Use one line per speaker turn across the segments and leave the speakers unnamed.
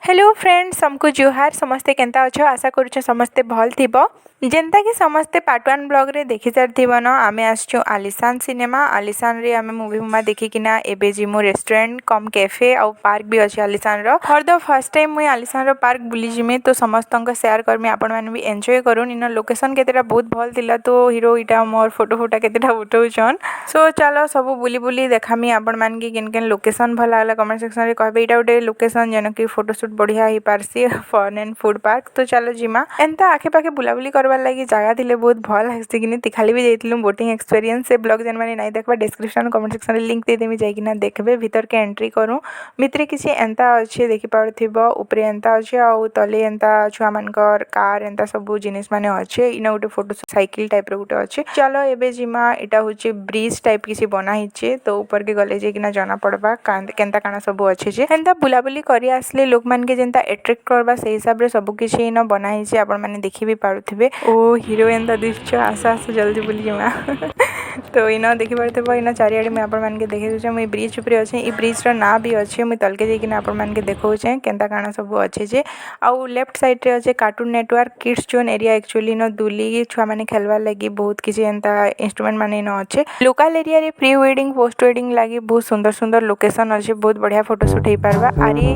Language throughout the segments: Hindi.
हेलो फ्रेंड्स, हमको जुहार। समस्ते केंता अच्छो? आशा करूँ समस्ते भल थिबो। जेनता कि समस्ते पार्ट 1 ब्लॉग रे देखि सारथिबो न। आमे आछो आलिशान सिनेमा। आलिशान रे आमे मूवी मुमा देखि किना एबे जिमु रेस्टोरेंट कम कैफे और पार्क भी अछि आलिशान रो। फॉर द फर्स्ट टाइम मुई आलिशान रो पार्क बुली जिमे तो समस्तंक शेयर करमी, आपण माने भी एन्जॉय करून। इन लोकेशन केतेटा बहुत भल थिला तो हीरो इटा मोर फोटो फोटा केतेटा उठौछन। सो चलो सब बुली बुली देखामी आपण मान के केन केन लोकेशन भल लागला कमेंट सेक्शन रे कहबे। इटा गोटे लोकेशन जन कि फोटोशूट बढ़िया ही Parsi fun and food park. तो चलो जिमा एंता आखे पाखे बुलाबुली करबार लागि जगह थिले बहुत भल लागसी किनी। तिखाली भी जाइतिलु बोटिंग एक्सपीरियंस। से ब्लॉग जन माने नाही देखबा डिस्क्रिप्शन कमेंट सेक्शन रे लिंक दे देमी, जाइकिना देखबे। भीतर के एंट्री करू भितरे किछि एंता अछि देखि पारथिबो। ऊपरे एंता अछि आ तले एंता छुआ मानकर कार एंता सब जिनिस माने अछि। इना गोटे फोटो साइकिल टाइप रो गोटे अछि। चलो एबे जिमा इटा होछि ब्रिज टाइप किछि बना हिचे तो ऊपर के गले जेकिना जाना पड़बा केनता काना सब अछि जे एंता बुलाबुली करी आसले लोक मान के जेंता अट्रैक्ट करबा से हिसाब रे सब किछि इना बना हिचे। आपण माने देखि भी पारुथिबे। ओ हीरो एंता दिसछ आसा आसा जल्दी बुली जिमा तो इना देखि पारुथिबो। इना चारियाडे में आपण मान के देखि दउछ। मुई ब्रिज ऊपर अछि। ई ब्रिज रो ना भी अछि। मुई तलके जेकिना आपण मान के देखौछे केनता काना सब अछि जे। आ लेफ्ट साइड रे अछि cartoon network kids zone area. Actually न दुली छुआ माने खेलवा लागि बहुत किछि एंता इंस्ट्रूमेंट माने न अछि। लोकल एरिया रे प्री वेडिंग पोस्ट वेडिंग लागि बहुत सुंदर सुंदर लोकेशन अछि। बहुत बढ़िया फोटो शूट हे पारबा। अरे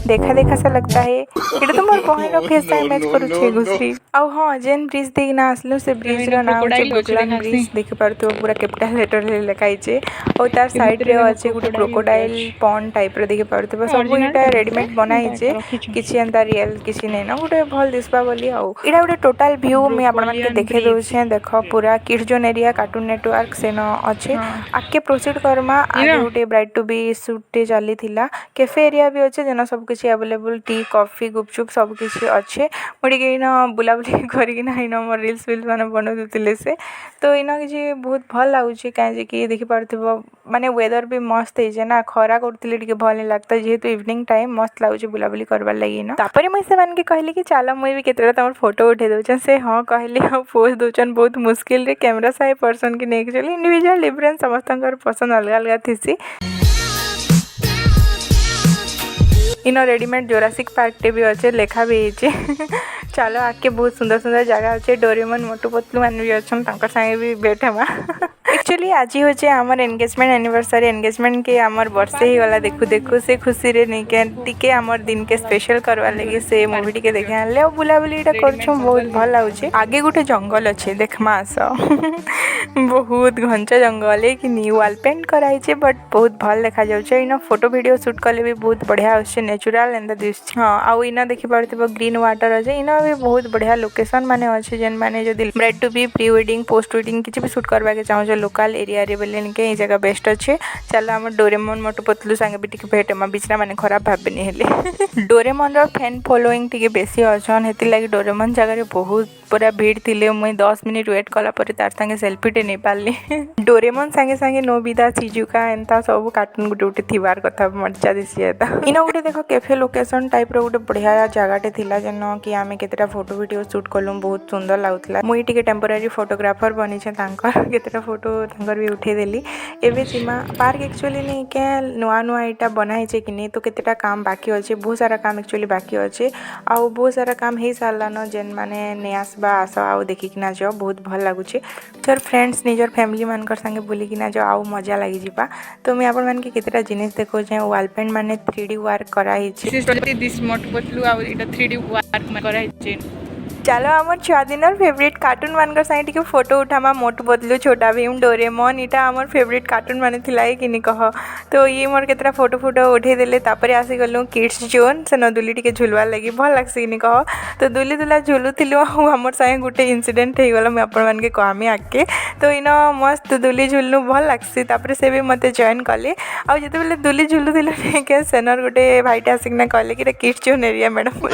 देखा देखा सा लगता है एटा तो मोर बहन रो फेस इमेज करू छे घुसरी। आ हां जेन ब्रिज देखिना आसलु से ब्रिज रो नाम होचे बुकलान ब्रिज। देखि पारतो पूरा कैपिटल लेटर रे लिखाइ छे। और तार साइड रे अछि गुटे क्रोकोडाइल पॉन्ड टाइप रे देखि पारतो। सब इटा रेडीमेड बनाइ छे किछि एंता रियल किछि नै न गुटे भल दिसबा बोली। आ इटा गुटे टोटल व्यू में आपण मान के देखे दउछे। देखो पूरा kids zone area cartoon network से न अछि। आके प्रोसीड करमा आगे गुटे ब्राइट टू बी शूट चली थिला। कैफे एरिया भी अछि जेना सब किछि अवेलेबल टी कॉफी गुपचुप सब किछि अछि। मुडी के इना बुलाबुली करी कि ना इना मोर रील्स वील्स माने बनो दिले से तो इना किछि बहुत भल लागु छै। काहे जे कि देखि पारथिबो माने वेदर भी मस्त हे जे ना। खरा करथिले टिके भल नै लागता जेहेतु इवनिंग टाइम मस्त लागु छै बुलाबुली करबार लागि ना। तापरे मुई से मान के कहली कि चलो मुई भी केतेटा तमर फोटो उठे दउछन। से हां कहली आ पोज दउछन बहुत मुश्किल रे कैमरा साइ पर्सन कि नै। एक्चुअली इंडिविजुअल डिफरेंस समस्तंकर पसंद अलग अलग थिसी। इनो रेडीमेड जोरासिक पार्क टे भी अच्छे लेखा भी है। चलो आके बहुत सुंदर सुंदर जगह अच्छे। डोरेमन मोटू पतलू मान भी अच्छन तांकर संगे भी बैठ हेमा। एक्चुअली आज ही होचे हमर एंगेजमेंट एनिवर्सरी। एंगेजमेंट के हमर वर्षे ही वाला देखु देखु से खुशी रे नै के टिके हमर दिन के स्पेशल करवा लागि से मूवी टिके देखे आले। और बुलाबुलीटा करछु बहुत भल लाଗୁଛି। आगे गुटे जंगल अच्छे देखमा आस बहुत घंचा जंगल है कि नी वॉल पेंट कराई छे बट बहुत भल देखा जाउछे। इना फोटो वीडियो शूट करले भी बहुत बढ़िया आछे नेचुरल एंड दिस। हां आ इना देखि पारथिबो ग्रीन वाटर अछि। इना भी बहुत बढ़िया लोकेशन माने अछि जेन माने जदी bride to be pre wedding post wedding किछि भी शूट करबा के चाहो लोकल एरिया रे बेलेन के ई जगह बेस्ट अछि। चलो हम डोरेमन मोटू पतलू संगे भी टिके भेट हम बिचरा माने खराब भाबेनी हेले। डोरेमन रो फैन फॉलोइंग टिके बेसी अछन हेति लागि डोरेमन जगह रे बहुत पूरा भीड़ थिले। मुई 10 मिनिट वेट कला पर तार संगे सेल्फी टे नै पाली। डोरेमन संगे संगे नोबिता शिजुका एंता सब कार्टून गुटे गुटे थिबार कथा मजा दिसी एता। इना गुटे देखो कैफे लोकेशन टाइप रो गुटे बढ़िया जगह टे थिला जन कि आमे केतेटा फोटो वीडियो शूट करलुम बहुत सुंदर लागुतला। मुई टिके टेम्परेरी फोटोग्राफर बनी छे तांकर केतेटा फोटो तांकर भी उठे देली। एबे सीमा पार्क एक्चुअली नै के नुआ नुआ इटा बनाई छे कि नै तो केतेटा काम बाकी अछि। बहुत सारा काम एक्चुअली बाकी अछि आ बहुत सारा काम हे सारला न जेन माने नै आसबा आसा आ देखि किना जाओ बहुत भल लागु छे। सर फ्रेंड्स निजर फैमिली मानकर संगे बुली किना जाओ आ मजा लागि जिबा। तो मैं आपण मान के केतेटा जिनिस देखो जे वॉल पेंट माने 3D वर्क करा हि छे। दिस मोटू पतलू आ इटा 3D वर्क में करा हि छे। चलो हमर छुआ दिनर फेवरेट कार्टून मानकर संगे टिके फोटो उठामा। मोटू पतलू छोटा भीम डोरेमन इटा हमर फेवरेट कार्टून माने थिला कि नि कह। तो ये मोर केतेटा फोटो फोटो उठे देले। तापरे आसी गलु किड्स जोन से न दुली टिके झुलवा लागि भल लागसी नि कह। तो दुली दुला झुलु थिलु हमर संगे गुटे इंसिडेंट हे गला। मैं आपण मान के कहमी आके तो इना मस्त दुली झुलनु भल लागसी। तापरे से भी मते जॉइन कले आ जते बेले दुली झुलु थिलु के सेनर गुटे भाईटा आसिकना कहले कि किड्स जोन एरिया मैडम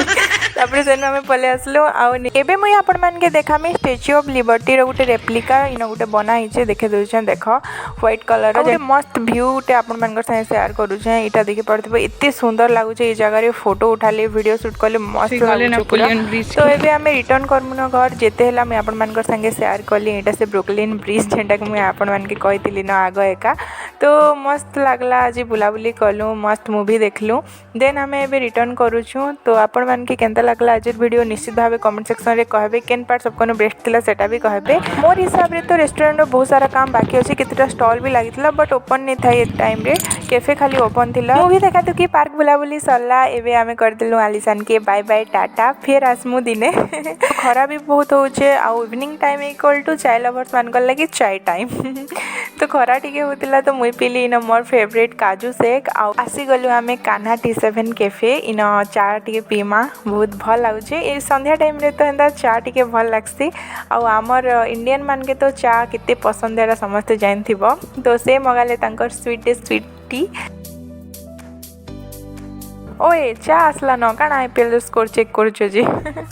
तापर से आम पलि आसलु आबे मुई आपण मानके देखामी स्टैच्यू ऑफ लिबर्टी रो गोटे रेप्लिका इन गोटे बना हिचे देखे दउछन देख व्हाइट कलर रो मस्त व्यू गोटे आपण मानकर संगे शेयर करूछे इटा देखि पड़थबो एते सुंदर लागुछे ए जगह रे फोटो उठाले वीडियो शूट करले मस्त लागुछे पूरा। तो एबे हमें रिटर्न करमुन घर जेते हैला मैं आपण मानकर संगे शेयर करली एटा से ब्रुकलिन ब्रिज जेंटा कि मैं आपण मानके कहितली न आग एका तो मस्त लागला आज बुलाबुली कलु मस्त मूवी देखलु देन हमें एबे रिटर्न करूछु। तो आपण मानके केनता लागला आज वीडियो निश्चित भाव कमेंट सेक्शन रे कहबे केन पार्ट सबको बेस्ट थिला सेटा भी कहबे। मोर हिसाब रे तो रेस्टोरेंट रो बहुत सारा काम बाकी अछि केतेटा स्टॉल भी लागितला बट ओपन नै थाई ए टाइम रे कैफे खाली ओपन थिला। मूवी देखा तो कि पार्क बुलाबुली सरला एबे हमें कर दिलु आलिशान के बाय बाय टाटा फिर आसमु दिने खरा भी बहुत होचे आ इवनिंग टाइम इक्वल टू चाय लवर्स मानकर लगी चाय टाइम तो खरा टिके होतिला तो मुई पिली इन मोर फेवरेट काजू शेक आ आसी गलु हमें कान्हा टी7 कैफे इन चा टिके पीमा बहुत भल लागुचे ए संध्या टाइम रे तो एंदा चा टिके भल लागसी आ आमर इंडियन मान के तो चा किते पसंद है समस्त जान थिबो तो से मगाले तांकर स्वीट टी ओए चा आसला न काना आईपीएल स्कोर चेक करूछ जी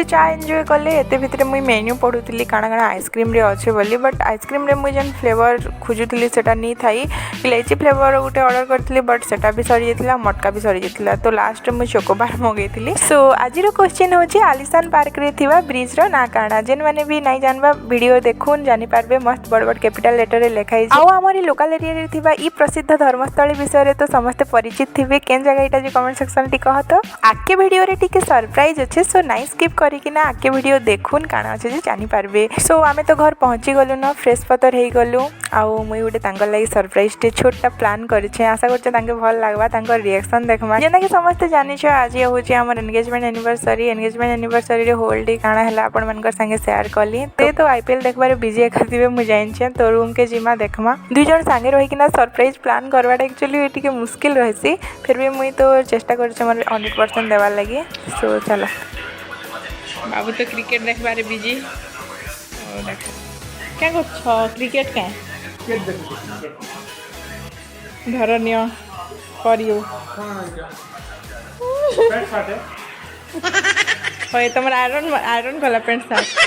चा एंजॉय कले एते भितरे मुई मेन्यू पढुतली काना काना आइसक्रीम रे अच्छे बोली बट आइसक्रीम रे मुई जन फ्लेवर खोजुतली सेटा नी थाई इलायची फ्लेवर गोटे ऑर्डर करथली बट सेटा भी सरी जेतला मटका भी सरी जेतला तो लास्ट मुई चोकोबार मगेइतली। सो आज रो क्वेश्चन होची आलिशान पार्क रे थिबा ब्रिज रो ना काना जेन माने भी नाही जानबा वीडियो देखुन जानि पारबे मस्त बड़ बड़ कैपिटल लेटर रे लिखाई आ हमर लोकल एरिया रे थिबा ई प्रसिद्ध धर्मस्थली विषय रे तो समस्त परिचित थिबे केन जगह इटा जे कमेंट सेक्शन कह तो आके वीडियो रे टिके सरप्राइज अच्छे सो नाइ स्किप करिकि ना आके वीडियो देखुन काना अच्छे जे जानि पारबे। सो आमे तो घर पहुंची गलु न फ्रेश पतर हे गलु आउ मुई गोटे तांकर लागि सरप्राइज टे छोटा प्लान करिछे आशा करछे तांके भल लागबा तांकर रिएक्शन देखमा जेना कि समस्त जानि छ आज होची हमर एंगेजमेंट एनिवर्सरी रे होल डे काना हला आपण मानकर संगे शेयर कली ते तो आईपीएल देखबारे बिजी एखादिबे मु जानिछे तो रूम के जिमा देखमा दुई जण संगे रहि कि ना सरप्राइज प्लान करवाटा एक्चुअली टिके मुश्किल रहसी फिर भी मुई तो चेष्टा करछे मोर 100% देवार लगी। सो चलो बाबू तो क्रिकेट देखबारे बिजी क्या कर क्रिकेट क्या धरनिय करियो होय तुम आयरन कला पेंट सार्ट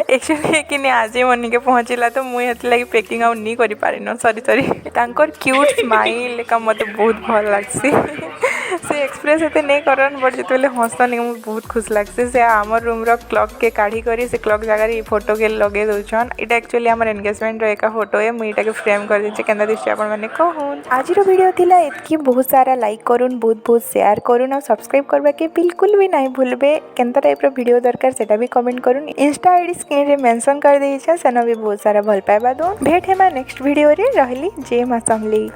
एक्चुअली कि आज मन के पहुँचला तो मुझे हेती लगी पैकिंग आउ नहीं करि पारिन सॉरी तांकर क्यूट स्माइल का मते बहुत भल लागसी से एक्सप्रेस एते नहीं करन बट जेतले हंसन मुझे बहुत खुश लागसी से आमर रूम रो क्लॉक के काढ़ी करी से क्लॉक जगह रे फोटो के लगे दउछन इटा एक्चुअली हमर एंगेजमेंट रो एका फोटो है मुई इटा के फ्रेम कर दिछे केंदा दिछे आपण माने कहून आज रो वीडियो थिला एतकी बहुत सारा लाइक करून बहुत शेयर करून और सब्सक्राइब करबा के बिल्कुल भी नहीं भूलबे केंता टाइप रो वीडियो दरकार सेटा भी कमेंट करून इंस्टा आईडी स्क्रीन रे मेंशन कर देइछा सेना भी बहुत सारा भल पाइबा दो भेट हेमा नेक्स्ट वीडियो रे रहली जय मां समली।